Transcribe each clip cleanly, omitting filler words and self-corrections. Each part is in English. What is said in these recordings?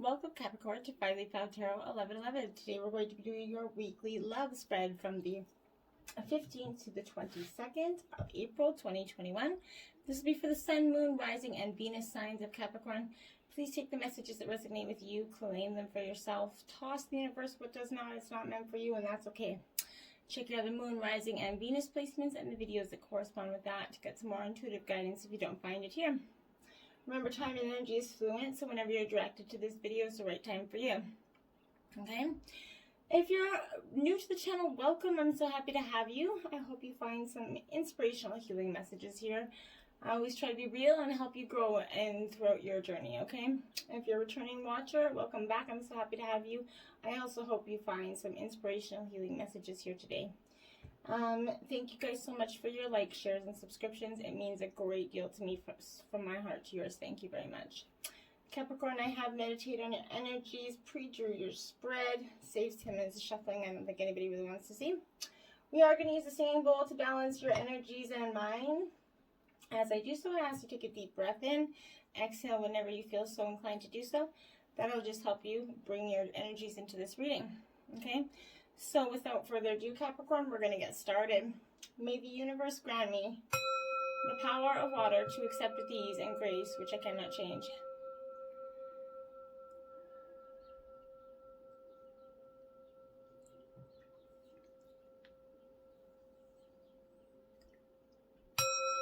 Welcome Capricorn to 5-Leaf Tarot 1111. Today we're going to be doing your weekly love spread from the 15th to the 22nd of April 2021. This will be for the Sun, Moon, Rising, and Venus signs of Capricorn. Please take the messages that resonate with you, claim them for yourself, toss the universe what does not, it's not meant for you, and that's okay. Check out the Moon, Rising, and Venus placements and the videos that correspond with that to get some more intuitive guidance if you don't find it here. Remember, time and energy is fluent, so whenever you're directed to this video, it's the right time for you. Okay? If you're new to the channel, welcome. I'm so happy to have you. I hope you find some inspirational healing messages here. I always try to be real and help you grow and throughout your journey, okay? If you're a returning watcher, welcome back. I'm so happy to have you. I also hope you find some inspirational healing messages here today. Thank you guys so much for your likes, shares, and subscriptions. It means a great deal to me from my heart to yours. Thank you very much. Capricorn, I have meditated on your energies, pre-drew your spread, saved 10 minutes of shuffling. I don't think anybody really wants to see. We are going to use the same bowl to balance your energies and mine. As I do so, I ask you to take a deep breath in. Exhale whenever you feel so inclined to do so. That'll just help you bring your energies into this reading. Okay? So without further ado, Capricorn, we're going to get started. May the universe grant me the power of water to accept with ease and grace, which I cannot change.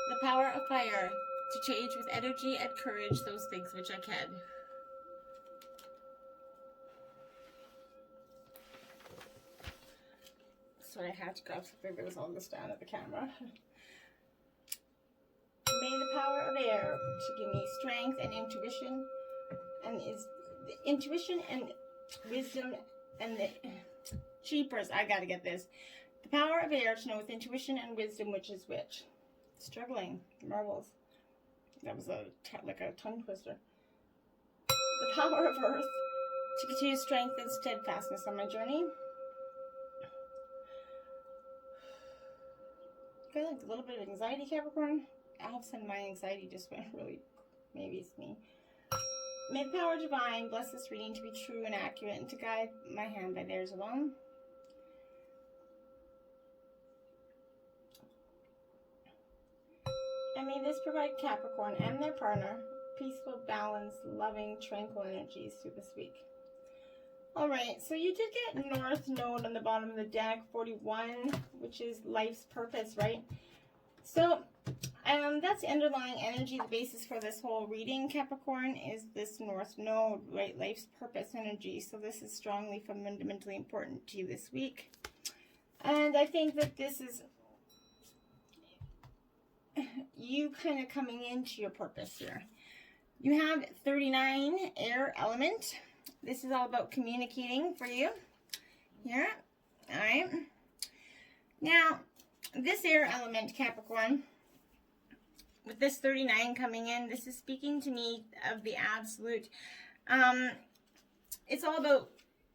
The power of fire to change with energy and courage those things which I can. Sorry, I had to grab something that was on the stand of the camera. May the power of air to give me strength and intuition, and is the intuition and wisdom and the cheapers. I gotta get this. The power of air to know with intuition and wisdom which is which. Struggling marbles. That was like a tongue twister. The power of earth to continue strength and steadfastness on my journey. I feel like a little bit of anxiety, Capricorn. All of a sudden my anxiety just went really, maybe it's me. May the power divine bless this reading to be true and accurate and to guide my hand by theirs alone. And may this provide Capricorn and their partner peaceful, balanced, loving, tranquil energies through this week. Alright, so you did get North Node on the bottom of the deck, 41, which is life's purpose, right? So, that's the underlying energy, the basis for this whole reading, Capricorn, is this North Node, right? Life's purpose energy. So this is strongly fundamentally important to you this week. And I think that this is you kind of coming into your purpose here. You have 39 air element. This is all about communicating for you here. All right. Now, this air element, Capricorn, with this 39 coming in, this is speaking to me of the absolute. It's all about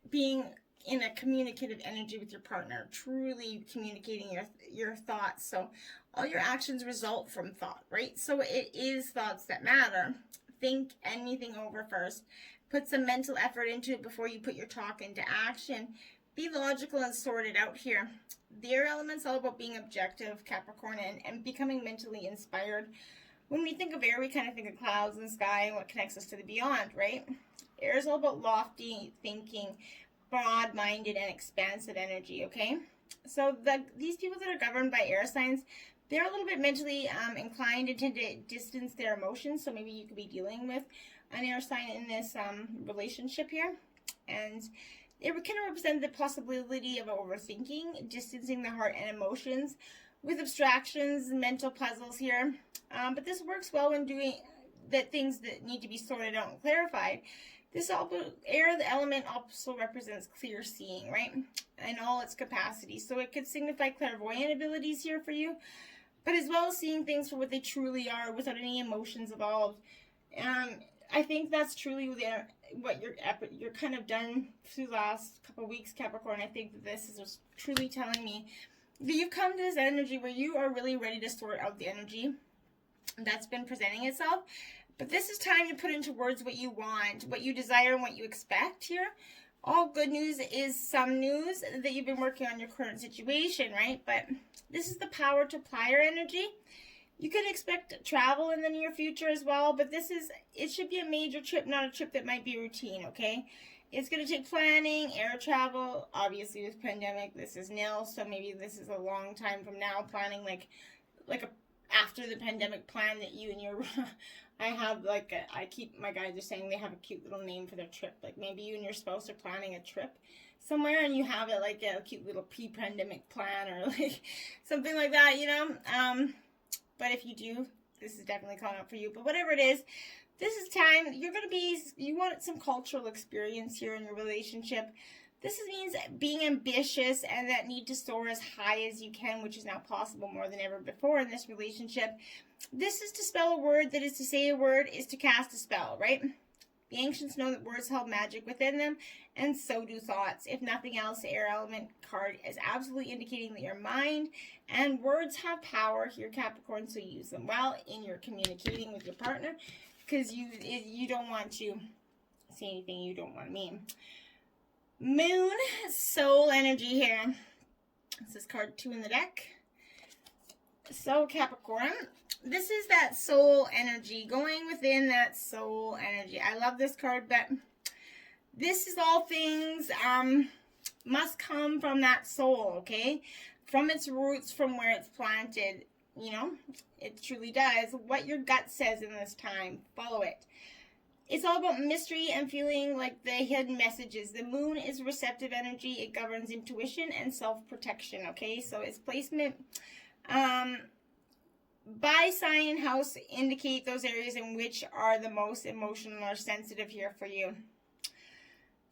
being in a communicative energy with your partner, truly communicating your thoughts. So all your actions result from thought, right? So it is thoughts that matter. Think anything over first. Put some mental effort into it before you put your talk into action. Be logical and sort it out here. The air element's all about being objective, Capricorn, and becoming mentally inspired. When we think of air, we kind of think of clouds and sky and what connects us to the beyond, right? Air is all about lofty thinking, broad-minded and expansive energy, okay? So these people that are governed by air signs, they're a little bit mentally inclined and tend to distance their emotions. So maybe you could be dealing with an air sign in this relationship here. And it can represent the possibility of overthinking, distancing the heart and emotions with abstractions and mental puzzles here. But this works well when doing things that need to be sorted out and clarified. This air, the element, also represents clear seeing, right? In all its capacity. So it could signify clairvoyant abilities here for you, but as well as seeing things for what they truly are without any emotions involved. I think that's truly what you're kind of done through the last couple of weeks, Capricorn. I think that this is just truly telling me that you've come to this energy where you are really ready to sort out the energy that's been presenting itself. But this is time to put into words what you want, what you desire, and what you expect here. All good news is some news that you've been working on your current situation, right? But this is the power to apply your energy. You could expect travel in the near future as well, but it should be a major trip, not a trip that might be routine, okay? It's going to take planning, air travel. Obviously, with pandemic, this is nil, so maybe this is a long time from now, planning like a after the pandemic plan that you and your I keep my guys are saying they have a cute little name for their trip. Like maybe you and your spouse are planning a trip somewhere and you have it like a cute little pre-pandemic plan or like something like that, you know. But if you do, this is definitely calling out for you. But whatever it is, this is time. You want some cultural experience here in your relationship. This means being ambitious and that need to soar as high as you can, which is now possible more than ever before in this relationship. This is to spell a word, that is to say a word, is to cast a spell, right? The ancients know that words held magic within them, and so do thoughts. If nothing else, the air element card is absolutely indicating that your mind and words have power here, Capricorn, so use them well in your communicating with your partner, because you don't want to say anything you don't want to mean. Moon Soul energy here. This is card 2 in the deck. So Capricorn, this is that soul energy, going within that soul energy. I love this card, but this is all things must come from that soul, okay? From its roots, from where it's planted, you know? It truly does. What your gut says in this time, follow it. It's all about mystery and feeling like the hidden messages. The moon is receptive energy. It governs intuition and self-protection, okay? So its placement by sign house indicate those areas in which are the most emotional or sensitive here for you.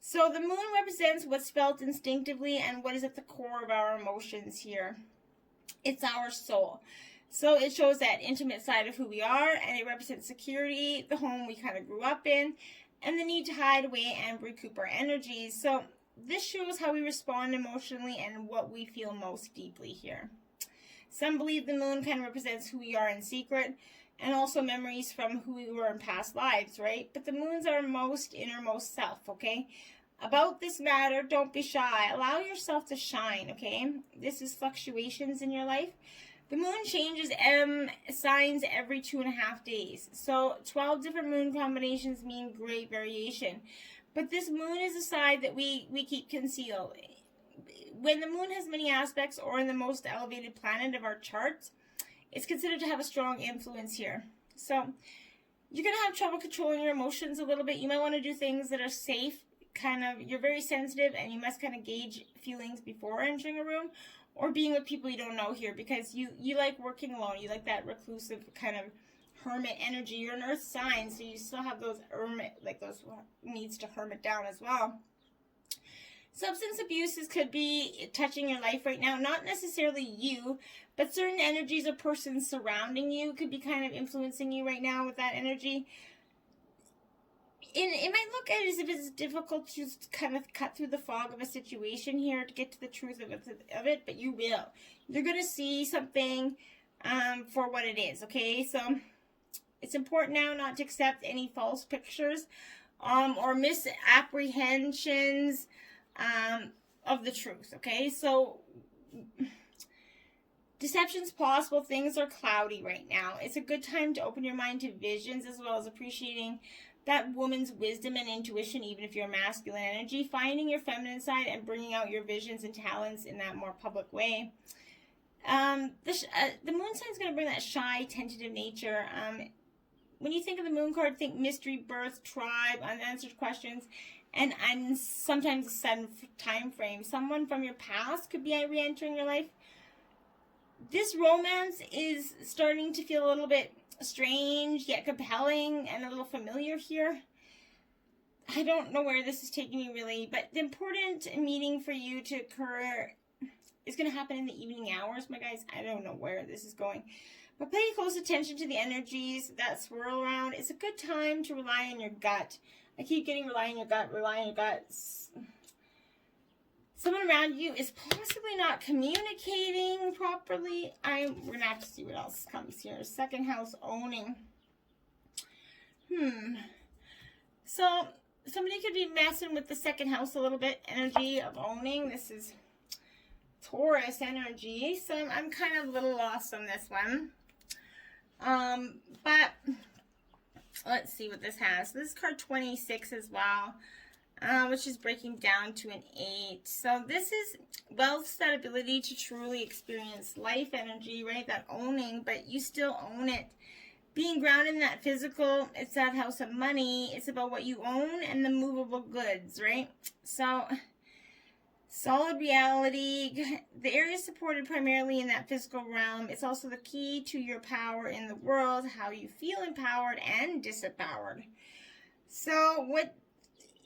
So the moon represents what's felt instinctively and what is at the core of our emotions here. It's our soul. So it shows that intimate side of who we are, and it represents security, the home we kind of grew up in, and the need to hide away and recoup our energies. So this shows how we respond emotionally and what we feel most deeply here. Some believe the moon kind of represents who we are in secret, and also memories from who we were in past lives, right? But the moon's our most innermost self, okay? About this matter, don't be shy. Allow yourself to shine, okay? This is fluctuations in your life. The moon changes signs every 2.5 days. So 12 different moon combinations mean great variation. But this moon is a side that we keep concealed. When the moon has many aspects or in the most elevated planet of our charts, it's considered to have a strong influence here. So you're going to have trouble controlling your emotions a little bit. You might want to do things that are safe. You're very sensitive and you must kind of gauge feelings before entering a room or being with people you don't know here, because you like working alone. You like that reclusive kind of hermit energy. You're an earth sign, so you still have those those needs to hermit down as well. Substance abuses could be touching your life right now. Not necessarily you, but certain energies or persons surrounding you could be kind of influencing you right now with that energy. It might look at it as if it's difficult to kind of cut through the fog of a situation here to get to the truth of it, but you will. You're going to see something for what it is, okay? So it's important now not to accept any false pictures or misapprehensions of the truth, okay? So deception's possible. Things are cloudy right now. It's a good time to open your mind to visions as well as appreciating that woman's wisdom and intuition, even if you're masculine energy, finding your feminine side and bringing out your visions and talents in that more public way. The moon sign is going to bring that shy, tentative nature. When you think of the moon card, think mystery, birth, tribe, unanswered questions, and sometimes a sudden time frame. Someone from your past could be re-entering your life. This romance is starting to feel a little bit strange yet compelling and a little familiar here. I don't know where this is taking me really, but the important meeting for you to occur is going to happen in the evening hours, my guys. I don't know where this is going, but pay close attention to the energies that swirl around. It's a good time to rely on your gut. I keep getting rely on your gut. Someone around you is possibly not communicating properly. We're going to have to see what else comes here. Second house owning. So somebody could be messing with the second house a little bit. Energy of owning. This is Taurus energy. So I'm kind of a little lost on this one. But let's see what this has. This is card 26 as well. Which is breaking down to an 8. So this is wealth, that ability to truly experience life energy, right? That owning, but you still own it. Being grounded in that physical, it's that house of money. It's about what you own and the movable goods, right? So solid reality. The area is supported primarily in that physical realm. It's also the key to your power in the world, how you feel empowered and disempowered. So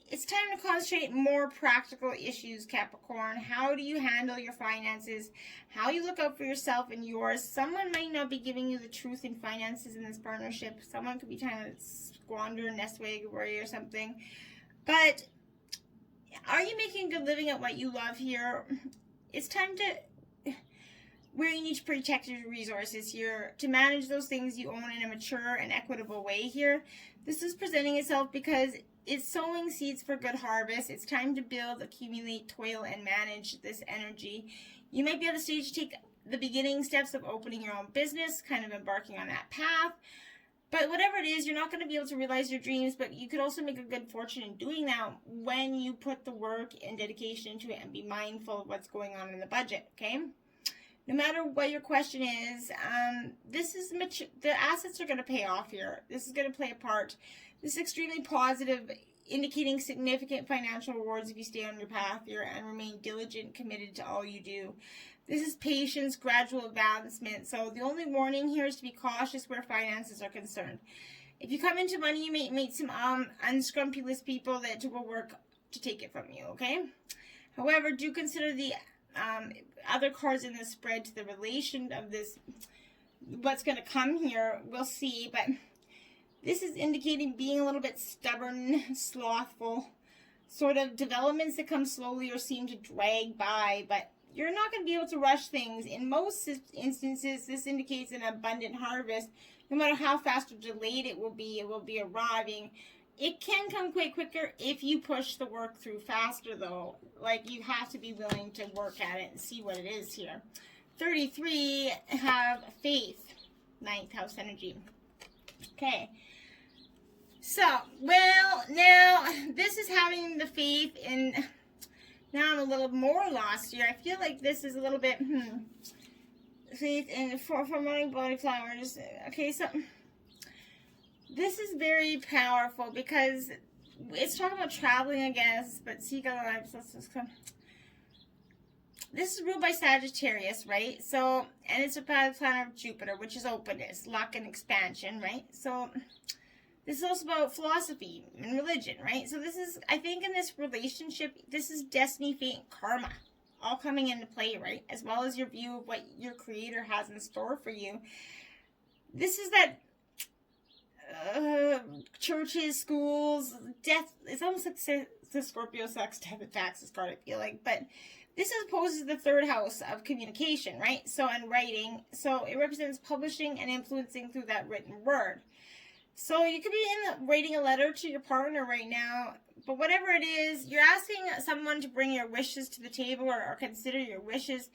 it's time to concentrate more practical issues, Capricorn. How do you handle your finances? How you look out for yourself and yours? Someone might not be giving you the truth in finances in this partnership. Someone could be trying to squander, nest egg away or something. But are you making a good living at what you love here? It's time to where you need to protect your resources here, to manage those things you own in a mature and equitable way here. This is presenting itself because it's sowing seeds for good harvest. It's time to build, accumulate, toil, and manage this energy. You might be at the stage to take the beginning steps of opening your own business, kind of embarking on that path. But whatever it is, you're not going to be able to realize your dreams, but you could also make a good fortune in doing that when you put the work and dedication into it and be mindful of what's going on in the budget, okay? No matter what your question is, the assets are going to pay off here. This is going to play a part. This is extremely positive, indicating significant financial rewards if you stay on your path here and remain diligent, committed to all you do. This is patience, gradual advancement. So the only warning here is to be cautious where finances are concerned. If you come into money, you may meet some unscrumpulous people that will work to take it from you, okay? However, do consider the other cards in the spread to the relation of this, what's going to come here. We'll see, but this is indicating being a little bit stubborn, slothful, sort of developments that come slowly or seem to drag by, but you're not going to be able to rush things. In most instances, this indicates an abundant harvest. No matter how fast or delayed it will be arriving. It can come quite quicker if you push the work through faster, though. Like, you have to be willing to work at it and see what it is here. 33, have faith. 9th house energy. Okay. So, well, now, this is having the faith in... Now I'm a little more lost here. I feel like this is a little bit, faith in for morning body flowers. Okay, so this is very powerful because it's talking about traveling, I guess, but seagull lives, let's just come. This is ruled by Sagittarius, right? So, and it's a planet of Jupiter, which is openness, luck, and expansion, right? So, this is also about philosophy and religion, right? So this is, I think in this relationship, this is destiny, fate, and karma all coming into play, right? As well as your view of what your creator has in store for you. This is that churches, schools, death. It's almost like the Scorpio sucks, death and taxes card, I feel like. But this opposes the 3rd house of communication, right? So, and writing. So it represents publishing and influencing through that written word. So you could be writing a letter to your partner right now, but whatever it is, you're asking someone to bring your wishes to the table or consider your wishes.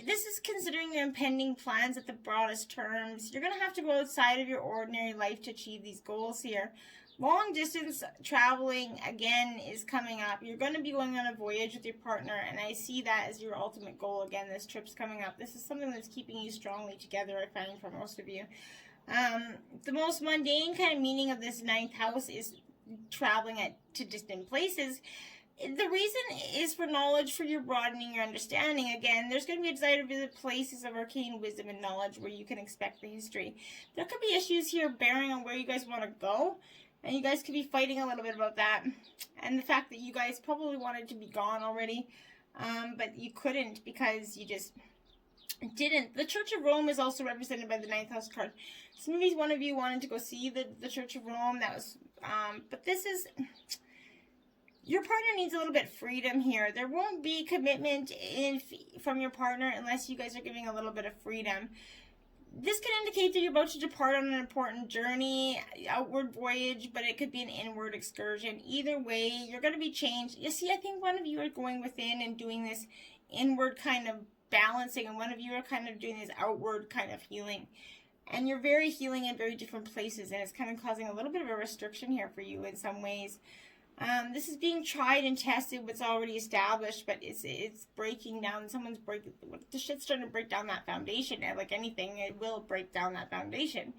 This is considering your impending plans at the broadest terms. You're going to have to go outside of your ordinary life to achieve these goals here. Long distance traveling, again, is coming up. You're going to be going on a voyage with your partner, and I see that as your ultimate goal. Again, this trip's coming up. This is something that's keeping you strongly together, I find, for most of you. The most mundane kind of meaning of this 9th house is traveling to distant places. The reason is for knowledge, for your broadening your understanding. Again, there's going to be a desire to visit places of arcane wisdom and knowledge where you can expect the history. There could be issues here bearing on where you guys want to go, and you guys could be fighting a little bit about that. And the fact that you guys probably wanted to be gone already, but you couldn't because you just didn't. The Church of Rome is also represented by the 9th house card. So maybe one of you wanted to go see the Church of Rome. That was, but this is, your partner needs a little bit of freedom here. There won't be commitment from your partner unless you guys are giving a little bit of freedom. This could indicate that you're about to depart on an important journey, outward voyage, but it could be an inward excursion. Either way, you're going to be changed. You see, I think one of you are going within and doing this inward kind of balancing, and one of you are kind of doing this outward kind of healing. And you're very healing in very different places, and it's kind of causing a little bit of a restriction here for you in some ways. This is being tried and tested, what's already established, but it's breaking down. Someone's breaking, the shit's starting to break down that foundation. And like anything, it will break down that foundation.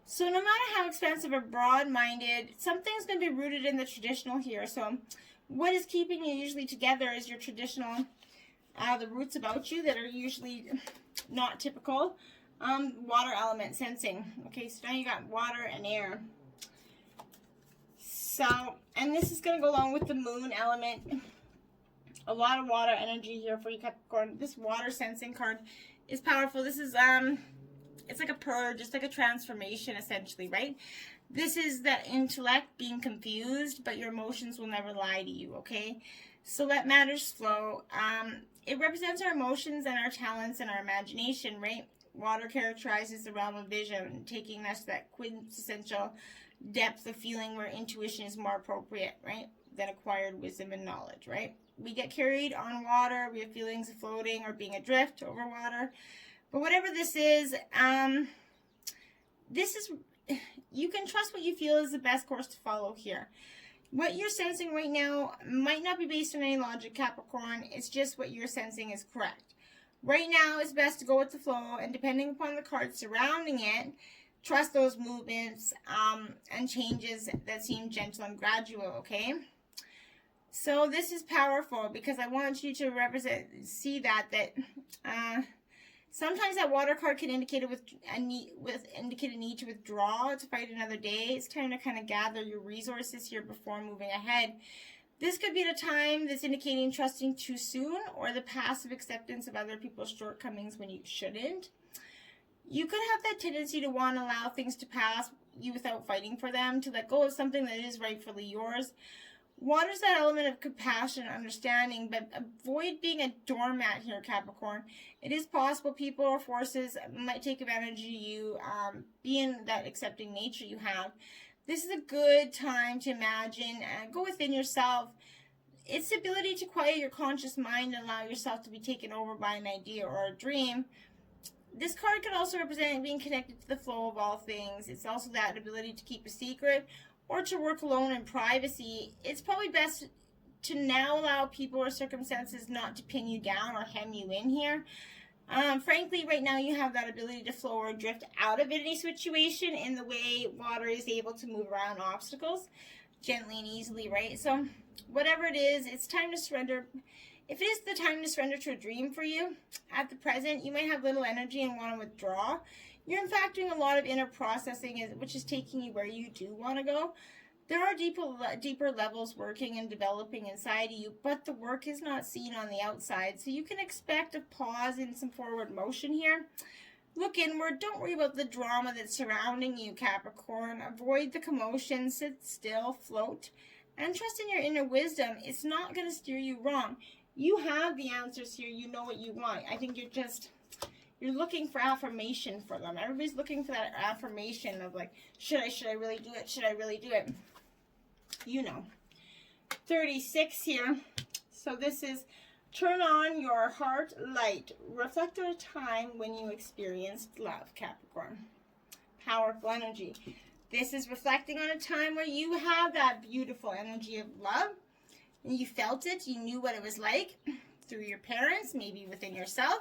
So no matter how expansive or broad-minded, something's going to be rooted in the traditional here. So what is keeping you usually together is your traditional, the roots about you that are usually not typical. Water element sensing. Okay, so now you got water and air. So, and this is going to go along with the moon element. A lot of water energy here for you, Capricorn. This water sensing card is powerful. This is, it's like a purge, just like a transformation, essentially, right? This is that intellect being confused, but your emotions will never lie to you, okay? So let matters flow. It represents our emotions and our talents and our imagination, right? Water characterizes the realm of vision, taking us to that quintessential depth of feeling where intuition is more appropriate, right, than acquired wisdom and knowledge, right? We get carried on water. We have feelings of floating or being adrift over water. But whatever this is, you can trust what you feel is the best course to follow here. What you're sensing right now might not be based on any logic, Capricorn. It's just what you're sensing is correct. Right now, it's best to go with the flow, and depending upon the cards surrounding it, trust those movements and changes that seem gentle and gradual, okay? So this is powerful because I want you to see that sometimes that water card can indicate a need to withdraw to fight another day. It's time to kind of gather your resources here before moving ahead. This could be the time that's indicating trusting too soon or the passive acceptance of other people's shortcomings when you shouldn't. You could have that tendency to want to allow things to pass you without fighting for them, to let go of something that is rightfully yours. Water's that element of compassion and understanding, but avoid being a doormat here, Capricorn. It is possible people or forces might take advantage of you, being that accepting nature you have. This is a good time to imagine, go within yourself. It's the ability to quiet your conscious mind and allow yourself to be taken over by an idea or a dream. This card could also represent being connected to the flow of all things. It's also that ability to keep a secret or to work alone in privacy. It's probably best to now allow people or circumstances not to pin you down or hem you in here. Frankly, right now you have that ability to flow or drift out of any situation in the way water is able to move around obstacles gently and easily, right? So whatever it is, it's time to surrender. If it is the time to surrender to a dream for you, at the present, you might have little energy and want to withdraw. You're in fact doing a lot of inner processing, which is taking you where you do want to go. There are deeper levels working and developing inside of you, but the work is not seen on the outside. So you can expect a pause in some forward motion here. Look inward. Don't worry about the drama that's surrounding you, Capricorn. Avoid the commotion. Sit still, float, and trust in your inner wisdom. It's not going to steer you wrong. You have the answers here. You know what you want. I think you're looking for affirmation for them. Everybody's looking for that affirmation of like, should I really do it? Should I really do it? You know. 36 here. So this is turn on your heart light. Reflect on a time when you experienced love, Capricorn. Powerful energy. This is reflecting on a time where you have that beautiful energy of love. And you felt it. You knew what it was like through your parents, maybe within yourself.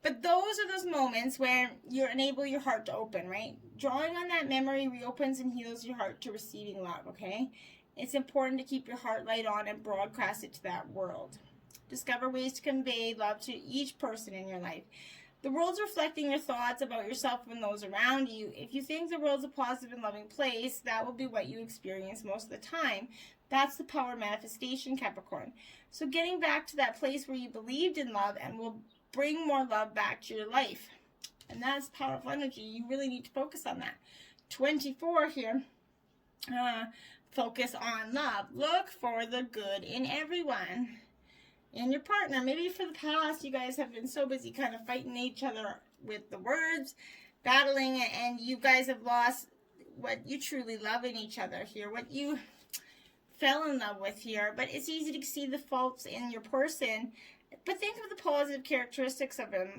But those are those moments where you enable your heart to open, right? Drawing on that memory reopens and heals your heart to receiving love, okay? It's important to keep your heart light on and broadcast it to that world. Discover ways to convey love to each person in your life. The world's reflecting your thoughts about yourself and those around you. If you think the world's a positive and loving place, that will be what you experience most of the time. That's the power of manifestation, Capricorn. So getting back to that place where you believed in love and will bring more love back to your life. And that's powerful energy. You really need to focus on that. 24 here. Focus on love. Look for the good in everyone. In your partner. Maybe for the past, you guys have been so busy kind of fighting each other with the words. battling, and you guys have lost what you truly love in each other here, what you fell in love with here. But it's easy to see the faults in your person. But think of the positive characteristics of them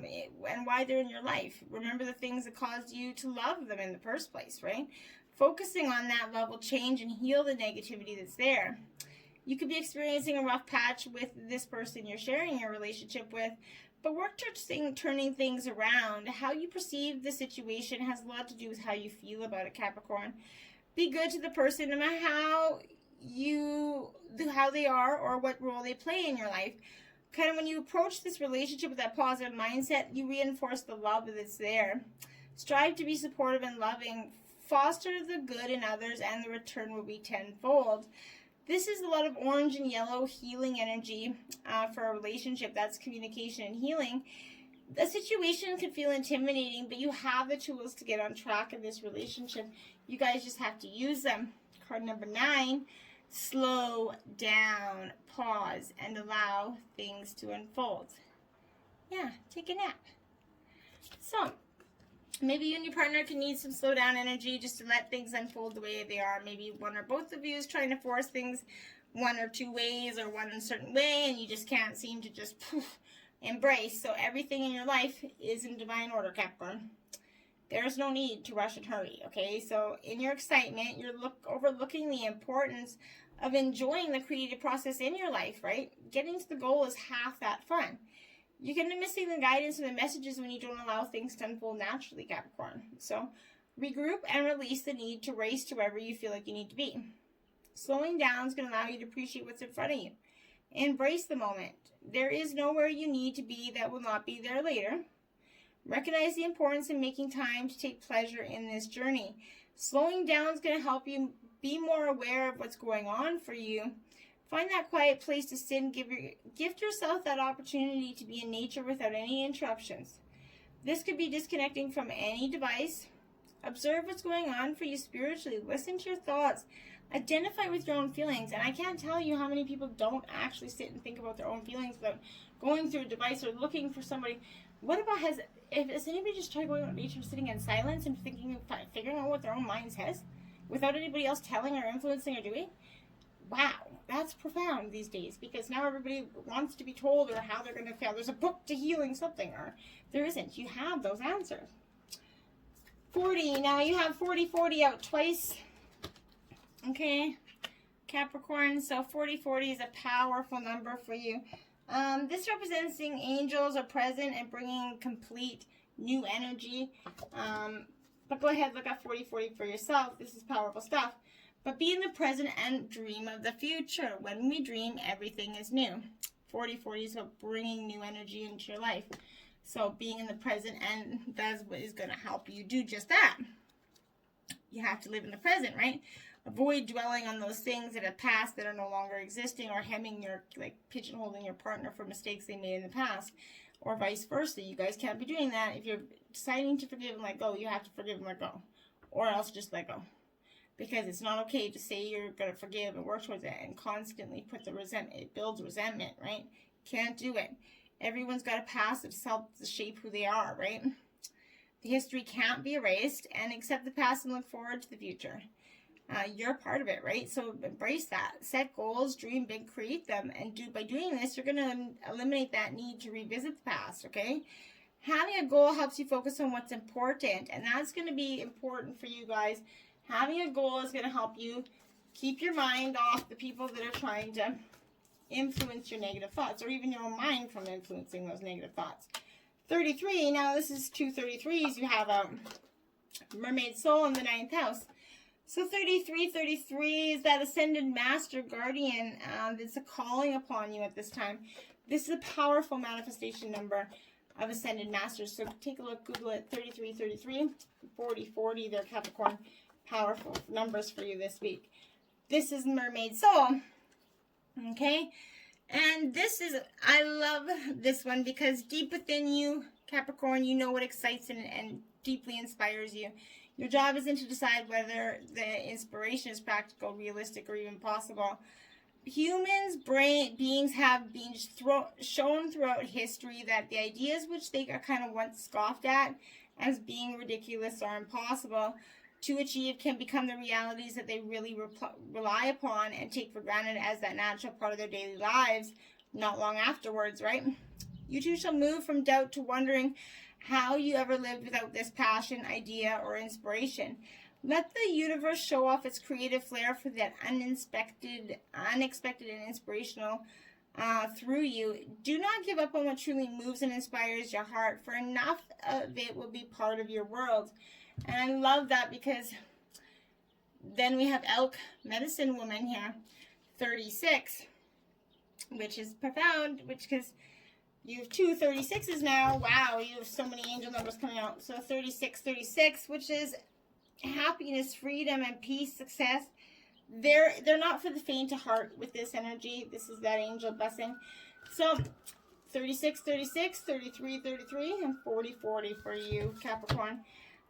and why they're in your life. Remember the things that caused you to love them in the first place, right? Focusing on that love will change and heal the negativity that's there. You could be experiencing a rough patch with this person you're sharing your relationship with, but work towards turning things around. How you perceive the situation has a lot to do with how you feel about it, Capricorn. Be good to the person no matter how they are or what role they play in your life. Kind of when you approach this relationship with that positive mindset, you reinforce the love that's there. Strive to be supportive and loving. Foster the good in others, and the return will be tenfold. This is a lot of orange and yellow healing energy for a relationship. That's communication and healing. The situation can feel intimidating, but you have the tools to get on track in this relationship. You guys just have to use them. Card number 9. Slow down, pause, and allow things to unfold. Yeah, take a nap. So, maybe you and your partner can need some slow down energy just to let things unfold the way they are. Maybe one or both of you is trying to force things one or two ways or one certain way, and you just can't seem to just embrace. So everything in your life is in divine order, Capricorn. There's no need to rush and hurry, okay? So in your excitement, you're overlooking the importance of enjoying the creative process in your life, right? Getting to the goal is half that fun. You're going to be missing the guidance and the messages when you don't allow things to unfold naturally, Capricorn. So regroup and release the need to race to wherever you feel like you need to be. Slowing down is going to allow you to appreciate what's in front of you. Embrace the moment. There is nowhere you need to be that will not be there later. Recognize the importance in making time to take pleasure in this journey. Slowing down is going to help you be more aware of what's going on for you. Find that quiet place to sit and gift yourself that opportunity to be in nature without any interruptions. This could be disconnecting from any device. Observe what's going on for you spiritually. Listen to your thoughts. Identify with your own feelings. And I can't tell you how many people don't actually sit and think about their own feelings without going through a device or looking for somebody. What about, has anybody just tried going out in nature, sitting in silence and figuring out what their own mind says without anybody else telling or influencing or doing? Wow, that's profound these days, because now everybody wants to be told or how they're going to fail. There's a book to healing something, or there isn't. You have those answers. 40, now you have 40-40 out twice. Okay, Capricorn, so 40-40 is a powerful number for you. This represents seeing angels are present and bringing complete new energy. But go ahead, look at 40-40 for yourself. This is powerful stuff. But be in the present and dream of the future. When we dream, everything is new. 40-40 is about bringing new energy into your life. So being in the present, and that's what is going to help you do just that. You have to live in the present, right? Avoid dwelling on those things that have passed that are no longer existing, or hemming your, pigeonholing your partner for mistakes they made in the past, or vice versa. You guys can't be doing that. If you're deciding to forgive and let go, you have to forgive and let go, or else just let go. Because it's not okay to say you're going to forgive and work towards it and constantly put the resentment. It builds resentment, right? Can't do it. Everyone's got a past that's helped to shape who they are, right? The history can't be erased, and accept the past and look forward to the future. You're part of it, right? So embrace that. Set goals, dream big, create them. And by doing this, you're going to eliminate that need to revisit the past, okay? Having a goal helps you focus on what's important, and that's going to be important for you guys. Having a goal is going to help you keep your mind off the people that are trying to influence your negative thoughts, or even your own mind from influencing those negative thoughts. 33, now this is 2 33s. You have Mermaid Soul in the 9th house. So 33 is that ascended master guardian that's a calling upon you at this time. This is a powerful manifestation number of ascended masters. So take a look, Google it, 33, 40, they're Capricorn. Powerful numbers for you this week. This is Mermaid Soul. Okay? And this is, I love this one because deep within you, Capricorn, you know what excites and deeply inspires you. Your job isn't to decide whether the inspiration is practical, realistic, or even possible. Beings have been shown throughout history that the ideas which they are kind of once scoffed at as being ridiculous or impossible to achieve can become the realities that they really rely upon and take for granted as that natural part of their daily lives not long afterwards, right? You too shall move from doubt to wondering how you ever lived without this passion, idea, or inspiration. Let the universe show off its creative flair for that unexpected and inspirational through you. Do not give up on what truly moves and inspires your heart, for enough of it will be part of your world. And I love that, because then we have Elk Medicine Woman here, 36, which is profound, because you have two 36s now. Wow, you have so many angel numbers coming out. So 36, which is happiness, freedom, and peace, success. They're not for the faint of heart with this energy. This is that angel blessing. So 36, 33, and 40 for you, Capricorn.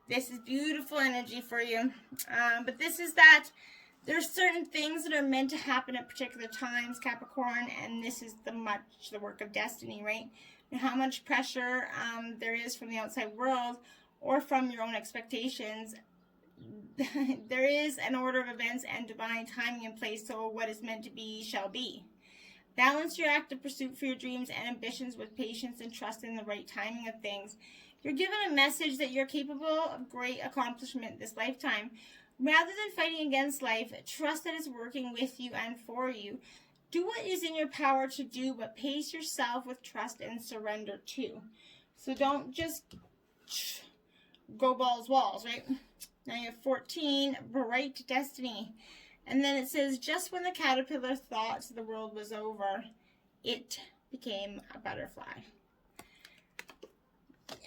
This is beautiful energy for you. But this is that there's certain things that are meant to happen at particular times, Capricorn, and this is the work of destiny, right? And how much pressure there is from the outside world or from your own expectations. There is an order of events and divine timing in place, so what is meant to be shall be. Balance your active pursuit for your dreams and ambitions with patience and trust in the right timing of things. You're given a message that you're capable of great accomplishment this lifetime. Rather than fighting against life, trust that it's working with you and for you. Do what is in your power to do, but pace yourself with trust and surrender too. So don't just go balls walls, right? Now you have 14, bright destiny. And then it says, just when the caterpillar thought the world was over, it became a butterfly.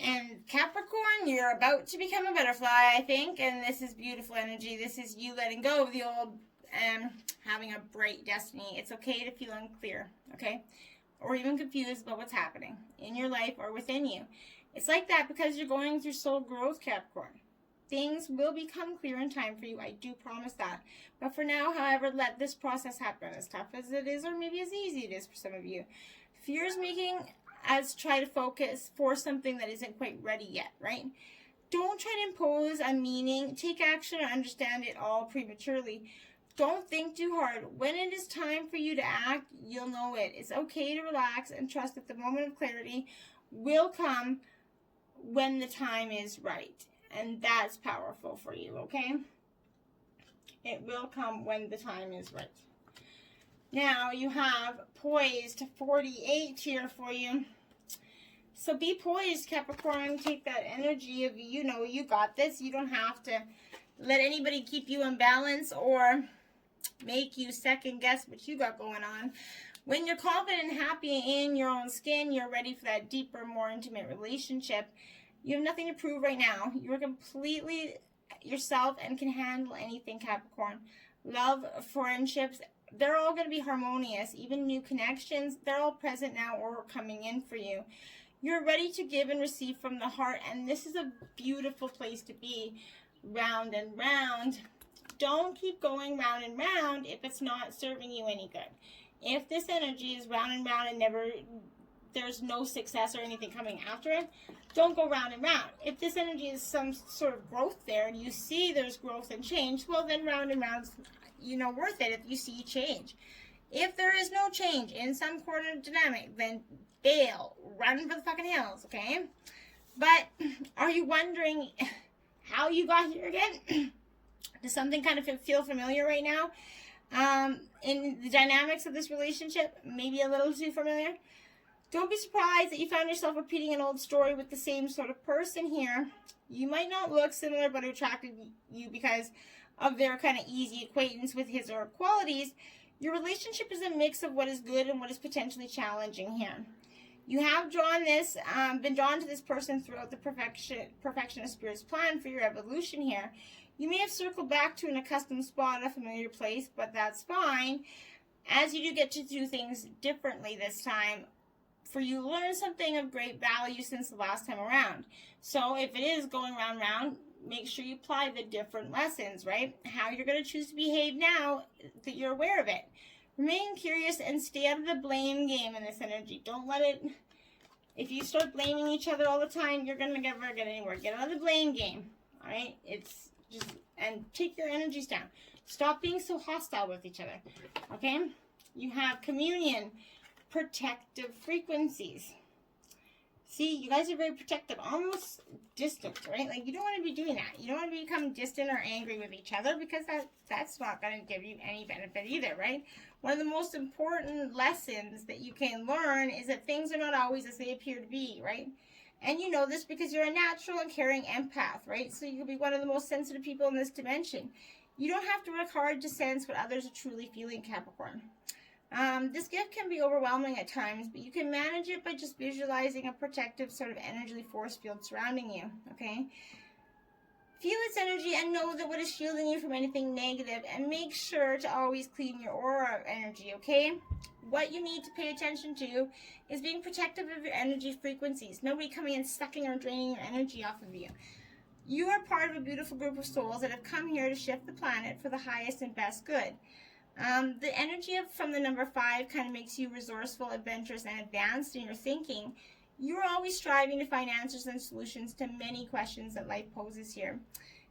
And Capricorn, you're about to become a butterfly, I think. And this is beautiful energy. This is you letting go of the old and having a bright destiny. It's okay to feel unclear, okay? Or even confused about what's happening in your life or within you. It's like that because you're going through soul growth, Capricorn. Things will become clear in time for you. I do promise that. But for now, however, let this process happen. As tough as it is, or maybe as easy it is for some of you. Fear is making us try to focus for something that isn't quite ready yet, right? Don't try to impose a meaning. Take action or understand it all prematurely. Don't think too hard. When it is time for you to act, you'll know it. It's okay to relax and trust that the moment of clarity will come when the time is right. And that's powerful for you, okay? It will come when the time is right. Now you have poised 48 here for you. So be poised, Capricorn. Take that energy of, you know, you got this. You don't have to let anybody keep you in balance or make you second guess what you got going on. When you're confident and happy in your own skin, you're ready for that deeper, more intimate relationship. You have nothing to prove right now. You're completely yourself and can handle anything, Capricorn. Love, friendships, they're all going to be harmonious. Even new connections, they're all present now or coming in for you. You're ready to give and receive from the heart, and this is a beautiful place to be. Round and round. Don't keep going round and round if it's not serving you any good. If this energy is round and round and there's no success or anything coming after it, don't go round and round. If this energy is some sort of growth there and you see there's growth and change, well then round and round's, worth it if you see change. If there is no change in some quarter dynamic, then bail, run for the fucking hills, okay? But are you wondering how you got here again? Does something kind of feel familiar right now? In the dynamics of this relationship, maybe a little too familiar? Don't be surprised that you found yourself repeating an old story with the same sort of person here. You might not look similar, but attracted you because of their kind of easy acquaintance with his or her qualities. Your relationship is a mix of what is good and what is potentially challenging here. You have been drawn to this person throughout the perfection of Spirit's plan for your evolution here. You may have circled back to an accustomed spot, a familiar place, but that's fine, as you do get to do things differently this time. For you to learn something of great value since the last time around. So if it is going round, make sure you apply the different lessons, right? How you're going to choose to behave now that you're aware of it. Remain curious and stay out of the blame game in this energy. Don't let it If you start blaming each other all the time, you're going to never get anywhere. Get out of the blame game. All right? It's just, and take your energies down. Stop being so hostile with each other. Okay? You have communion, protective frequencies. See, you guys are very protective, almost distant, right? Like, you don't want to be doing that. You don't want to become distant or angry with each other, because that's not going to give you any benefit either, right? One of the most important lessons that you can learn is that things are not always as they appear to be, right? And you know this because you're a natural and caring empath, right? So you can be one of the most sensitive people in this dimension. You don't have to work hard to sense what others are truly feeling, Capricorn. This gift can be overwhelming at times, but you can manage it by just visualizing a protective sort of energy force field surrounding you, okay? Feel its energy and know that what is shielding you from anything negative, and make sure to always clean your aura of energy, okay? What you need to pay attention to is being protective of your energy frequencies. Nobody coming and sucking or draining your energy off of you. You are part of a beautiful group of souls that have come here to shift the planet for the highest and best good. The energy from the number 5 kind of makes you resourceful, adventurous, and advanced in your thinking. You're always striving to find answers and solutions to many questions that life poses here.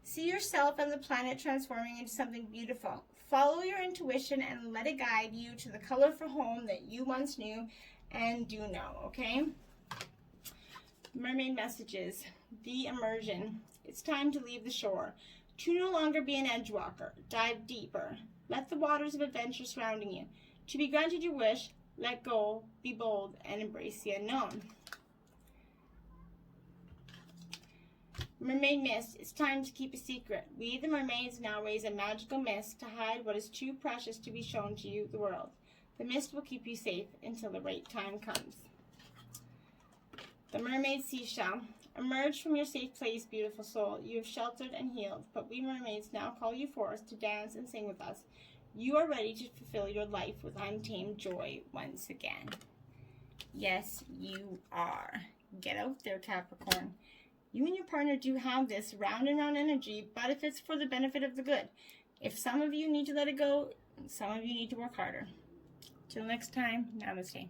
See yourself and the planet transforming into something beautiful. Follow your intuition and let it guide you to the colorful home that you once knew and do know, okay? Mermaid Messages. The immersion. It's time to leave the shore. To no longer be an edge walker. Dive deeper. Let the waters of adventure surrounding you. To be granted your wish, let go, be bold, and embrace the unknown. Mermaid Mist. It's time to keep a secret. We, the mermaids, now raise a magical mist to hide what is too precious to be shown to you, the world. The mist will keep you safe until the right time comes. The Mermaid Seashell. Emerge from your safe place, beautiful soul. You have sheltered and healed, but we mermaids now call you forth to dance and sing with us. You are ready to fulfill your life with untamed joy once again. Yes, you are. Get out there, Capricorn. You and your partner do have this round and round energy, but if it's for the benefit of the good. If some of you need to let it go, some of you need to work harder. Till next time, namaste.